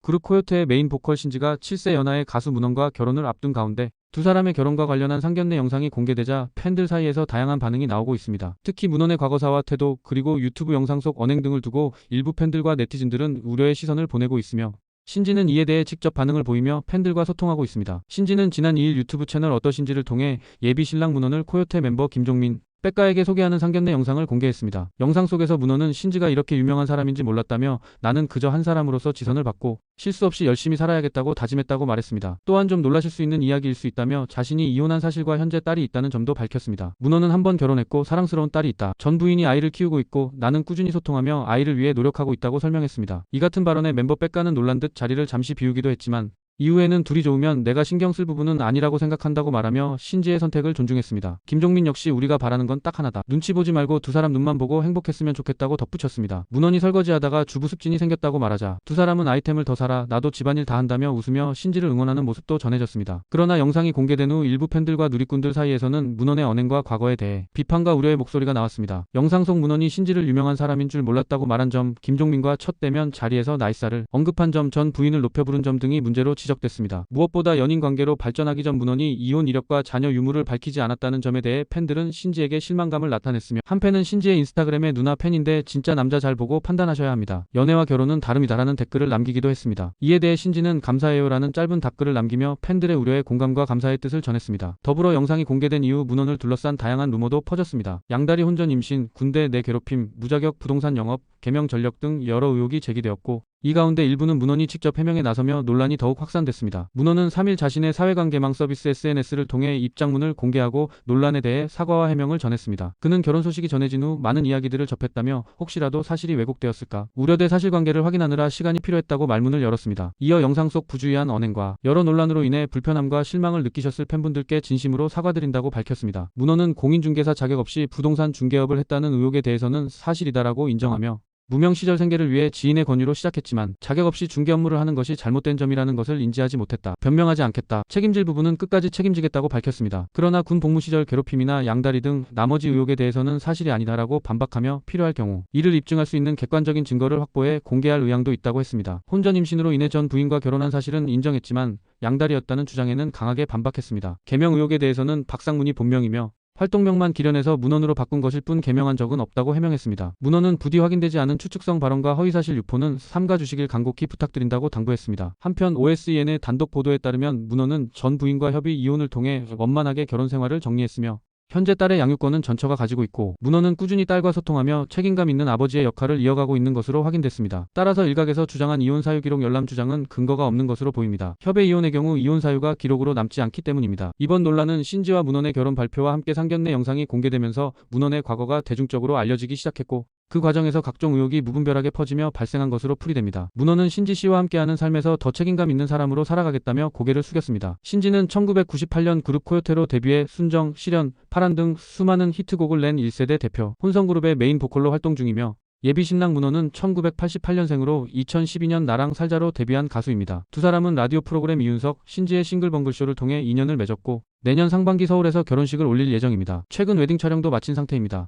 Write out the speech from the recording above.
그룹 코요테의 메인 보컬 신지가 7세 연하의 가수 문원과 결혼을 앞둔 가운데 두 사람의 결혼과 관련한 상견례 영상이 공개되자 팬들 사이에서 다양한 반응이 나오고 있습니다. 특히 문원의 과거사와 태도 그리고 유튜브 영상 속 언행 등을 두고 일부 팬들과 네티즌들은 우려의 시선을 보내고 있으며 신지는 이에 대해 직접 반응을 보이며 팬들과 소통하고 있습니다. 신지는 지난 2일 유튜브 채널 어떠신지를 통해 예비 신랑 문원을 코요테 멤버 김종민, 백가에게 소개하는 상견례 영상을 공개했습니다. 영상 속에서 문원은 신지가 이렇게 유명한 사람인지 몰랐다며 나는 그저 한 사람으로서 지선을 받고 실수 없이 열심히 살아야겠다고 다짐했다고 말했습니다. 또한 좀 놀라실 수 있는 이야기일 수 있다며 자신이 이혼한 사실과 현재 딸이 있다는 점도 밝혔습니다. 문원은 한 번 결혼했고 사랑스러운 딸이 있다. 전 부인이 아이를 키우고 있고 나는 꾸준히 소통하며 아이를 위해 노력하고 있다고 설명했습니다. 이 같은 발언에 멤버 백가는 놀란 듯 자리를 잠시 비우기도 했지만 이후에는 둘이 좋으면 내가 신경 쓸 부분은 아니라고 생각한다고 말하며 신지의 선택을 존중했습니다. 김종민 역시 우리가 바라는 건 딱 하나다. 눈치 보지 말고 두 사람 눈만 보고 행복했으면 좋겠다고 덧붙였습니다. 문원이 설거지하다가 주부 습진이 생겼다고 말하자 두 사람은 아이템을 더 사라 나도 집안일 다 한다며 웃으며 신지를 응원하는 모습도 전해졌습니다. 그러나 영상이 공개된 후 일부 팬들과 누리꾼들 사이에서는 문원의 언행과 과거에 대해 비판과 우려의 목소리가 나왔습니다. 영상 속 문원이 신지를 유명한 사람인 줄 몰랐다고 말한 점, 김종민과 첫 대면 자리에서 나이살을 언급한 점, 전 부인을 높여 부른 점 등이 문제로 지적됐습니다. 무엇보다 연인 관계로 발전하기 전 문원이 이혼 이력과 자녀 유무를 밝히지 않았다는 점에 대해 팬들은 신지에게 실망감을 나타냈으며 한 팬은 신지의 인스타그램에 누나 팬인데 진짜 남자 잘 보고 판단하셔야 합니다. 연애와 결혼은 다름이다라는 댓글을 남기기도 했습니다. 이에 대해 신지는 감사해요라는 짧은 답글을 남기며 팬들의 우려에 공감과 감사의 뜻을 전했습니다. 더불어 영상이 공개된 이후 문원을 둘러싼 다양한 루머도 퍼졌습니다. 양다리 혼전 임신, 군대 내 괴롭힘, 무자격 부동산 영업, 개명 전력 등 여러 의혹이 제기되었고 이 가운데 일부는 문원이 직접 해명에 나서며 논란이 더욱 확산됐습니다. 문원은 3일 자신의 사회관계망 서비스 SNS를 통해 입장문을 공개하고 논란에 대해 사과와 해명을 전했습니다. 그는 결혼 소식이 전해진 후 많은 이야기들을 접했다며 혹시라도 사실이 왜곡되었을까 우려돼 사실관계를 확인하느라 시간이 필요했다고 말문을 열었습니다. 이어 영상 속 부주의한 언행과 여러 논란으로 인해 불편함과 실망을 느끼셨을 팬분들께 진심으로 사과드린다고 밝혔습니다. 문원은 공인중개사 자격 없이 부동산 중개업을 했다는 의혹에 대해서는 사실이다라고 인정하며 무명 시절 생계를 위해 지인의 권유로 시작했지만 자격 없이 중개 업무를 하는 것이 잘못된 점이라는 것을 인지하지 못했다. 변명하지 않겠다. 책임질 부분은 끝까지 책임지겠다고 밝혔습니다. 그러나 군 복무 시절 괴롭힘이나 양다리 등 나머지 의혹에 대해서는 사실이 아니다라고 반박하며 필요할 경우 이를 입증할 수 있는 객관적인 증거를 확보해 공개할 의향도 있다고 했습니다. 혼전 임신으로 인해 전 부인과 결혼한 사실은 인정했지만 양다리였다는 주장에는 강하게 반박했습니다. 개명 의혹에 대해서는 박상문이 본명이며 활동명만 기련해서 문원으로 바꾼 것일 뿐 개명한 적은 없다고 해명했습니다. 문원은 부디 확인되지 않은 추측성 발언과 허위사실 유포는 삼가 주시길 간곡히 부탁드린다고 당부했습니다. 한편 OSEN의 단독 보도에 따르면 문원은 전 부인과 협의 이혼을 통해 원만하게 결혼 생활을 정리했으며 현재 딸의 양육권은 전처가 가지고 있고 문원은 꾸준히 딸과 소통하며 책임감 있는 아버지의 역할을 이어가고 있는 것으로 확인됐습니다. 따라서 일각에서 주장한 이혼 사유 기록 열람 주장은 근거가 없는 것으로 보입니다. 협의 이혼의 경우 이혼 사유가 기록으로 남지 않기 때문입니다. 이번 논란은 신지와 문원의 결혼 발표와 함께 상견례 영상이 공개되면서 문원의 과거가 대중적으로 알려지기 시작했고 그 과정에서 각종 의혹이 무분별하게 퍼지며 발생한 것으로 풀이됩니다. 문원은 신지 씨와 함께하는 삶에서 더 책임감 있는 사람으로 살아가겠다며 고개를 숙였습니다. 신지는 1998년 그룹 코요테로 데뷔해 순정, 시련, 파란 등 수많은 히트곡을 낸 1세대 대표, 혼성그룹의 메인 보컬로 활동 중이며 예비 신랑 문원은 1988년생으로 2012년 나랑 살자로 데뷔한 가수입니다. 두 사람은 라디오 프로그램 이윤석, 신지의 싱글벙글쇼를 통해 인연을 맺었고 내년 상반기 서울에서 결혼식을 올릴 예정입니다. 최근 웨딩 촬영도 마친 상태입니다.